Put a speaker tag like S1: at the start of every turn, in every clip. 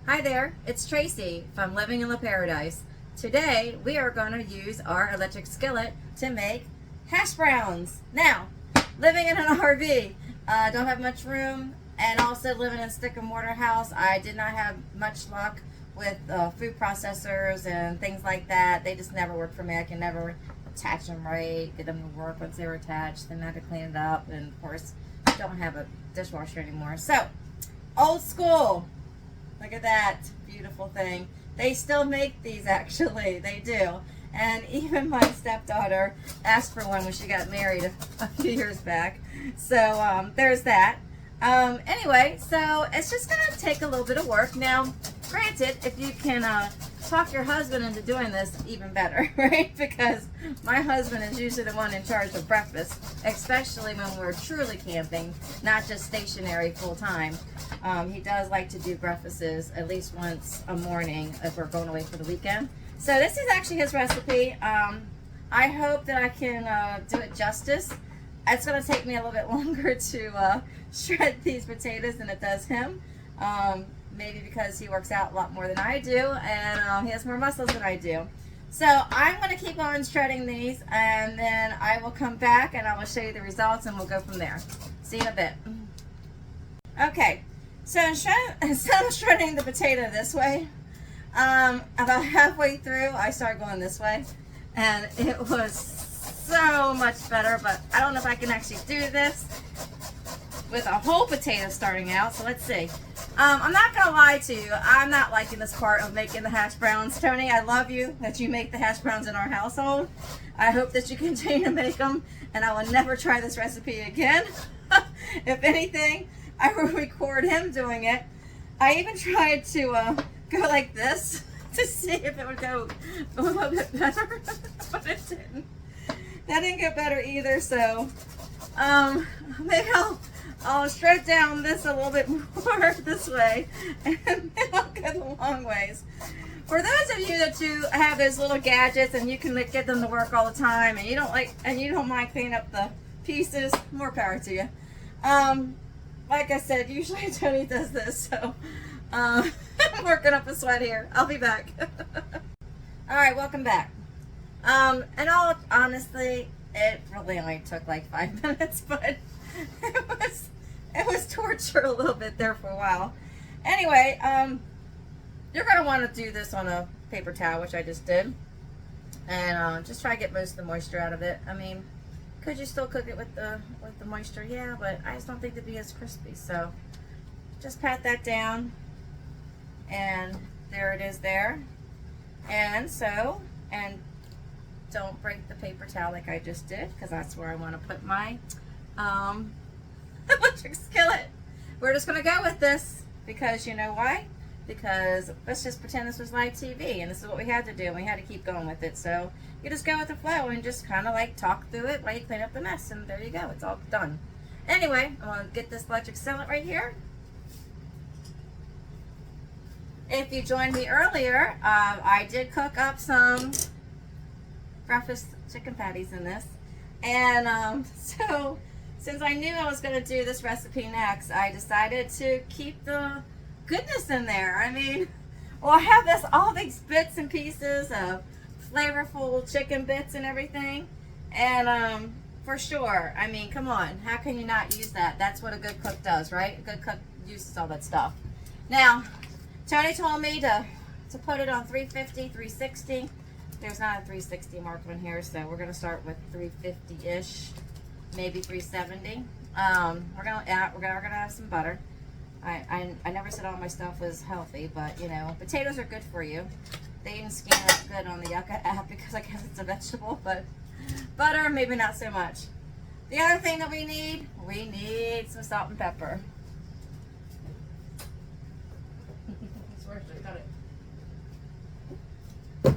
S1: Hi there, it's Tracy from Living in La Paradise. Today we are going to use our electric skillet to make hash browns. Now, living in an RV, don't have much room, and also living in a stick and mortar house, I did not have much luck with food processors and things like that. They just never work for me. I can never attach them right, get them to work once they were attached, then I had to clean it up, and of course, I don't have a dishwasher anymore. So, old school. Look at that beautiful thing. They still make these, actually. They do. And even my stepdaughter asked for one when she got married a few years back. So there's that. Anyway, so it's just going to take a little bit of work. Now, granted, if you can talk your husband into doing this, even better, right? Because my husband is usually the one in charge of breakfast, especially when we're truly camping, not just stationary full time. He does like to do breakfasts at least once a morning if we're going away for the weekend. So this is actually his recipe. I hope that I can do it justice. It's going to take me a little bit longer to shred these potatoes than it does him. Maybe because he works out a lot more than I do, and he has more muscles than I do. So I'm going to keep on shredding these, and then I will come back and I will show you the results, and we'll go from there. See you in a bit. Okay, so instead of shredding the potato this way, about halfway through I started going this way, and it was so much better, but I don't know if I can actually do this with a whole potato starting out, so let's see. I'm not going to lie to you, I'm not liking this part of making the hash browns. Tony, I love you that you make the hash browns in our household. I hope that you continue to make them, and I will never try this recipe again. If anything, I will record him doing it. I even tried to go like this to see if it would go a little bit better, but it didn't. That didn't get better either, so maybe I'll shred down this a little bit more this way, and then I'll go the long ways. For those of you that do have those little gadgets and you can get them to work all the time, and you don't mind cleaning up the pieces, more power to you. Like I said, usually Tony does this, so I'm working up a sweat here. I'll be back. All right, welcome back. And honestly, it really only took like 5 minutes, but it was torture a little bit there for a while. Anyway, you're going to want to do this on a paper towel, which I just did. And just try to get most of the moisture out of it. I mean, could you still cook it with the moisture? Yeah, but I just don't think it'd be as crispy. So just pat that down. And there it is there. And don't break the paper towel like I just did, because that's where I want to put my electric skillet. We're just going to go with this because you know why? Because let's just pretend this was live TV, and this is what we had to do, and we had to keep going with it. So you just go with the flow and just kind of like talk through it while you clean up the mess, and there you go. It's all done. Anyway, I'm going to get this electric skillet right here. If you joined me earlier, I did cook up some breakfast chicken patties in this, and so since I knew I was going to do this recipe next, I decided to keep the goodness in there. I mean, well, I have all these bits and pieces of flavorful chicken bits and everything, and for sure, I mean, come on, how can you not use that? That's what a good cook does, right? A good cook uses all that stuff. Now, Tony told me to put it on 350, 360. There's not a 360 mark on here, so we're going to start with 350-ish, maybe 370. We're gonna have some butter. I never said all my stuff was healthy, but you know, potatoes are good for you. They even scan up good on the Yucca app because I guess it's a vegetable, but butter, maybe not so much. The other thing that we need some salt and pepper. Where should I cut it?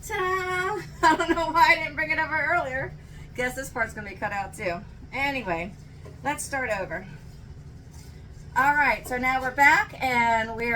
S1: Ta-da! I don't know why I didn't bring it over earlier. Guess this part's gonna be cut out too. Anyway, let's start over. All right, so now we're back, and we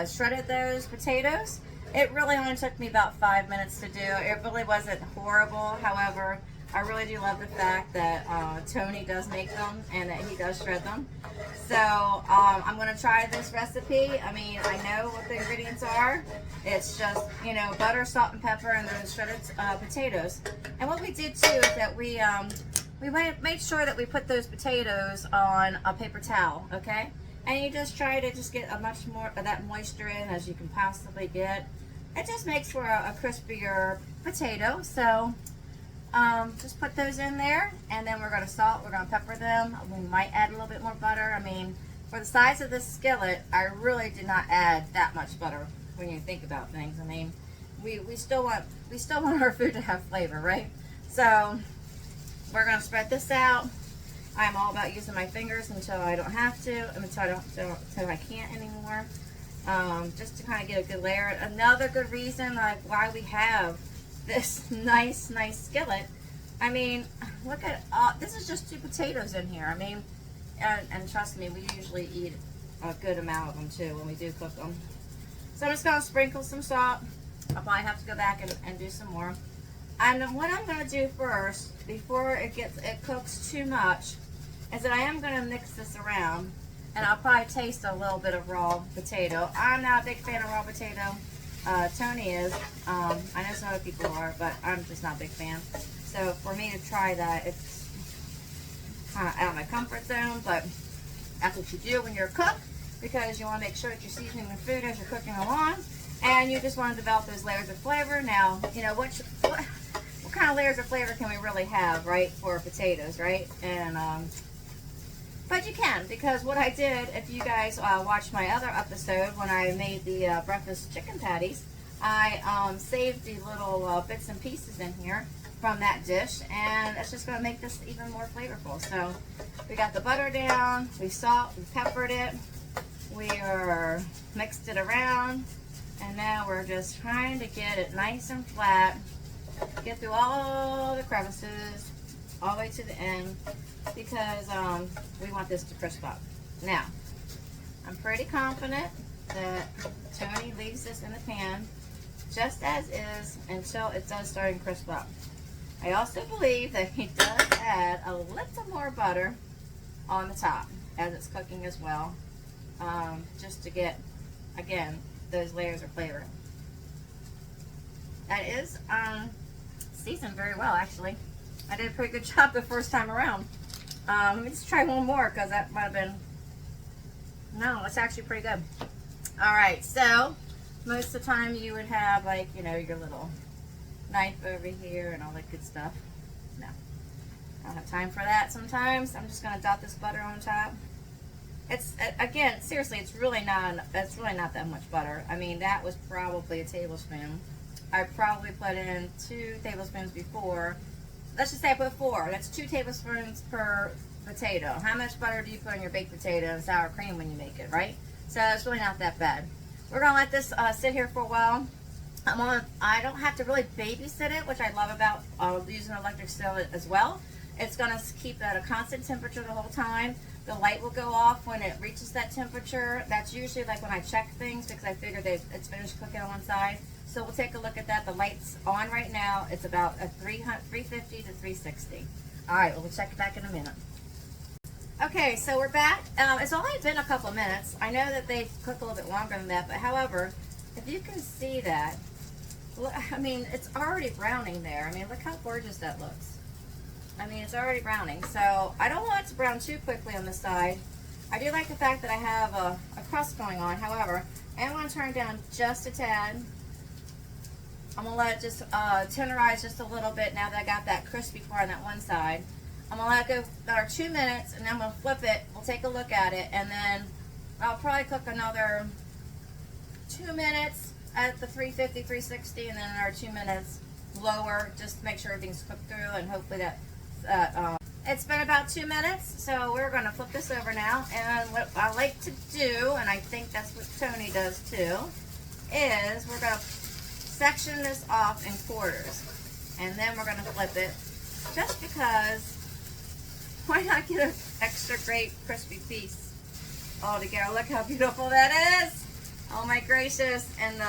S1: shredded those potatoes. It really only took me about 5 minutes to do. It really wasn't horrible. However, I really do love the fact that Tony does make them and that he does shred them. So I'm going to try this recipe. I mean, I know what the ingredients are. It's just, you know, butter, salt, and pepper, and then shredded potatoes. And what we did too is that we made sure that we put those potatoes on a paper towel, okay? And you just try to just get a much more of that moisture in as you can possibly get. It just makes for a crispier potato. So just put those in there, and then we're going to salt, we're going to pepper them. We might add a little bit more butter. I mean, for the size of this skillet, I really did not add that much butter when you think about things. I mean, we still want our food to have flavor, right? So we're going to spread this out. I'm all about using my fingers until I don't have to, until I can't anymore. Just to kind of get a good layer. Another good reason like why we have this nice skillet. I mean, look at this is just 2 potatoes in here. I mean, and trust me, we usually eat a good amount of them too when we do cook them. So I'm just gonna sprinkle some salt. I'll probably have to go back and do some more. And what I'm gonna do first, before it cooks too much, is that I am gonna mix this around, and I'll probably taste a little bit of raw potato. I'm not a big fan of raw potato. Tony is. I know some other people are, but I'm just not a big fan. So for me to try that, it's kind of out of my comfort zone, but that's what you do when you're a cook, because you want to make sure that you're seasoning the food as you're cooking along, and you just want to develop those layers of flavor. Now, you know, what kind of layers of flavor can we really have, right, for potatoes, right? And but you can, because what I did, if you guys watched my other episode when I made the breakfast chicken patties, I saved the little bits and pieces in here from that dish, and it's just going to make this even more flavorful. So we got the butter down, we salt, we peppered it, we mixed it around, and now we're just trying to get it nice and flat, get through all the crevices, all the way to the end, because we want this to crisp up. Now, I'm pretty confident that Tony leaves this in the pan just as is until it does start to crisp up. I also believe that he does add a little more butter on the top as it's cooking as well, just to get, again, those layers of flavor. That is seasoned very well, actually. I did a pretty good job the first time around. Let me just try one more, because that might have been, no, it's actually pretty good. All right, so most of the time you would have, like, you know, your little knife over here and all that good stuff. No, I don't have time for that sometimes. I'm just going to dot this butter on top. It's, again, seriously, it's really not that much butter. I mean, that was probably a tablespoon. I probably put in 2 tablespoons before. Let's just say I put 4. That's 2 tablespoons per potato. How much butter do you put in your baked potato and sour cream when you make it, right? So it's really not that bad. We're going to let this sit here for a while. I don't have to really babysit it, which I love about using an electric skillet as well. It's going to keep it at a constant temperature the whole time. The light will go off when it reaches that temperature. That's usually like when I check things, because I figure it's finished cooking on one side. So we'll take a look at that. The light's on right now. It's about a 350 to 360. All right, well, we'll check it back in a minute. Okay, so we're back. It's only been a couple of minutes. I know that they cook a little bit longer than that, but however, if you can see that, I mean, it's already browning there. I mean, look how gorgeous that looks. I mean, it's already browning. So I don't want it to brown too quickly on the side. I do like the fact that I have a crust going on. However, I am going to turn it down just a tad. I'm going to let it just tenderize just a little bit now that I got that crispy part on that one side. I'm going to let it go another 2 minutes, and then I'm going to flip it. We'll take a look at it, and then I'll probably cook another 2 minutes at the 350, 360, and then another 2 minutes lower, just to make sure everything's cooked through, and hopefully that it's been about 2 minutes, so we're going to flip this over now. And what I like to do, and I think that's what Tony does too, is we're going to section this off in quarters, and then we're going to flip it, just because why not get an extra great crispy piece all together. Look how beautiful that is. Oh my gracious. And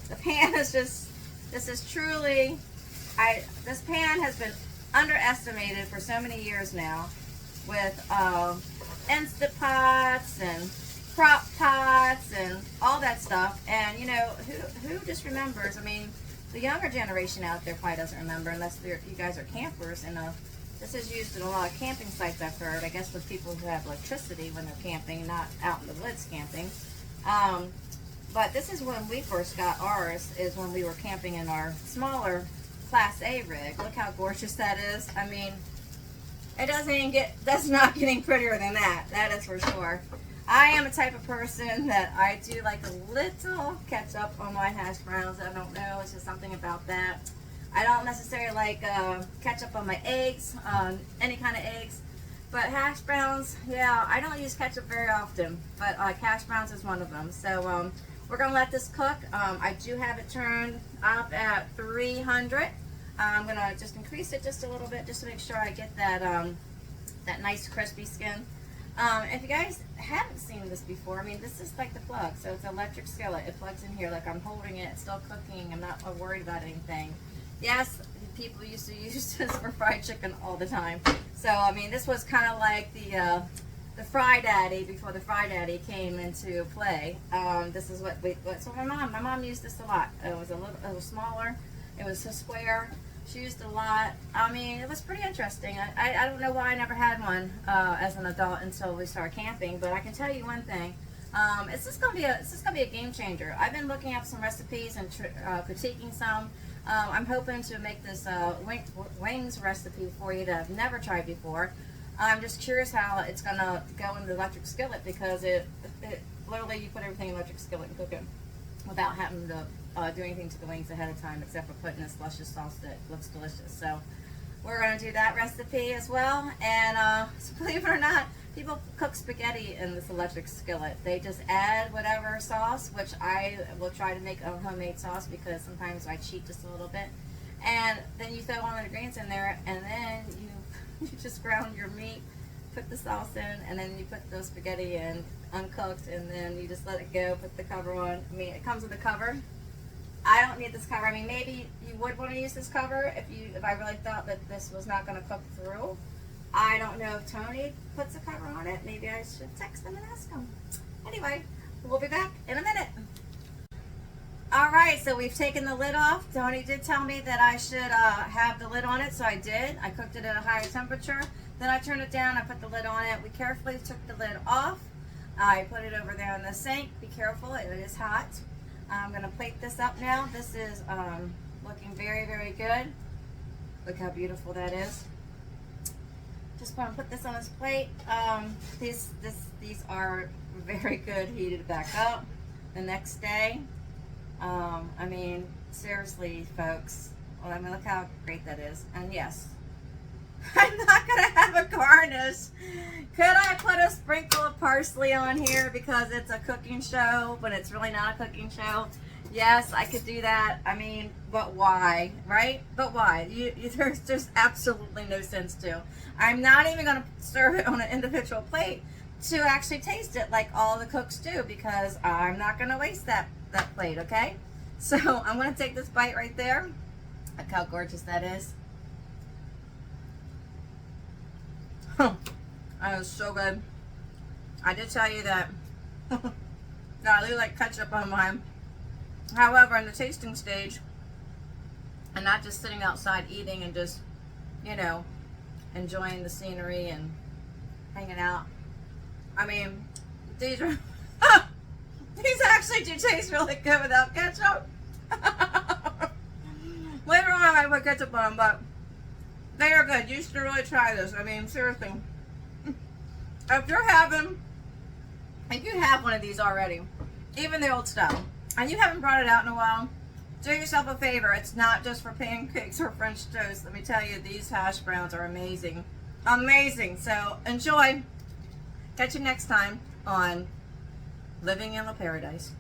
S1: the pan is just, this is truly, this pan has been underestimated for so many years now with Instant Pots and crock pots and all that stuff. And you know, who just remembers? I mean, the younger generation out there probably doesn't remember, unless you guys are campers. And this is used in a lot of camping sites, I've heard. I guess with people who have electricity when they're camping, not out in the woods camping. But this is when we first got ours, is when we were camping in our smaller Class A rig. Look how gorgeous that is. I mean, it that's not getting prettier than that. That is for sure. I am a type of person that I do like a little ketchup on my hash browns. I don't know, it's just something about that. I don't necessarily like ketchup on my eggs, any kind of eggs. But hash browns, yeah, I don't use ketchup very often, but hash browns is one of them. So we're gonna let this cook. I do have it turned up at 300. I'm gonna just increase it just a little bit, just to make sure I get that that nice crispy skin. If you guys haven't seen this before, I mean, this is like the plug. So it's an electric skillet. It plugs in here, like I'm holding it. It's still cooking. I'm not worried about anything. Yes, people used to use this for fried chicken all the time. So I mean, this was kind of like the Fry Daddy before the Fry Daddy came into play. This is what so my mom used this a lot. It was smaller. It was a square. She used a lot. I mean, it was pretty interesting. I don't know why I never had one as an adult until we started camping. But I can tell you one thing. It's just gonna be a game changer. I've been looking up some recipes and critiquing some. I'm hoping to make this wings recipe for you that I've never tried before. I'm just curious how it's gonna go in the electric skillet, because it literally, you put everything in the electric skillet and cook it without having to do anything to the wings ahead of time, except for putting this luscious sauce that looks delicious. So we're going to do that recipe as well. And so believe it or not, people cook spaghetti in this electric skillet. They just add whatever sauce, which I will try to make a homemade sauce, because sometimes I cheat just a little bit. And then you throw all the ingredients in there, and then you just ground your meat, put the sauce in, and then you put the spaghetti in uncooked, and then you just let it go, put the cover on. I mean, it comes with a cover. I don't need this cover. I mean, maybe you would want to use this cover if I really thought that this was not going to cook through. I don't know if Tony puts a cover on it. Maybe I should text him and ask him. Anyway, we'll be back in a minute. Alright, so we've taken the lid off. Tony did tell me that I should have the lid on it, so I did. I cooked it at a higher temperature. Then I turned it down, I put the lid on it. We carefully took the lid off. I put it over there in the sink. Be careful, it is hot. I'm going to plate this up now. This is looking very, very good. Look how beautiful that is. Just want to put this on this plate. These are very good heated back up the next day. I mean, seriously, folks. Well, I mean, look how great that is. And yes, I'm not going to have a garnish. Could I put a sprinkle of parsley on here because it's a cooking show, but it's really not a cooking show? Yes, I could do that. I mean, but why, right? But why? There's just absolutely no sense to. I'm not even going to serve it on an individual plate to actually taste it like all the cooks do, because I'm not going to waste that plate, okay? So I'm going to take this bite right there. Look how gorgeous that is. That was so good. I did tell you that I do like ketchup on mine. However, in the tasting stage, and not just sitting outside eating and just, you know, enjoying the scenery and hanging out. I mean, these are these actually do taste really good without ketchup. Later on, I might put ketchup on them, but they are good. You should really try this. I mean, seriously. If you have one of these already, even the old style, and you haven't brought it out in a while, do yourself a favor. It's not just for pancakes or French toast. Let me tell you, these hash browns are amazing. Amazing. So enjoy. Catch you next time on Living in a Paradise.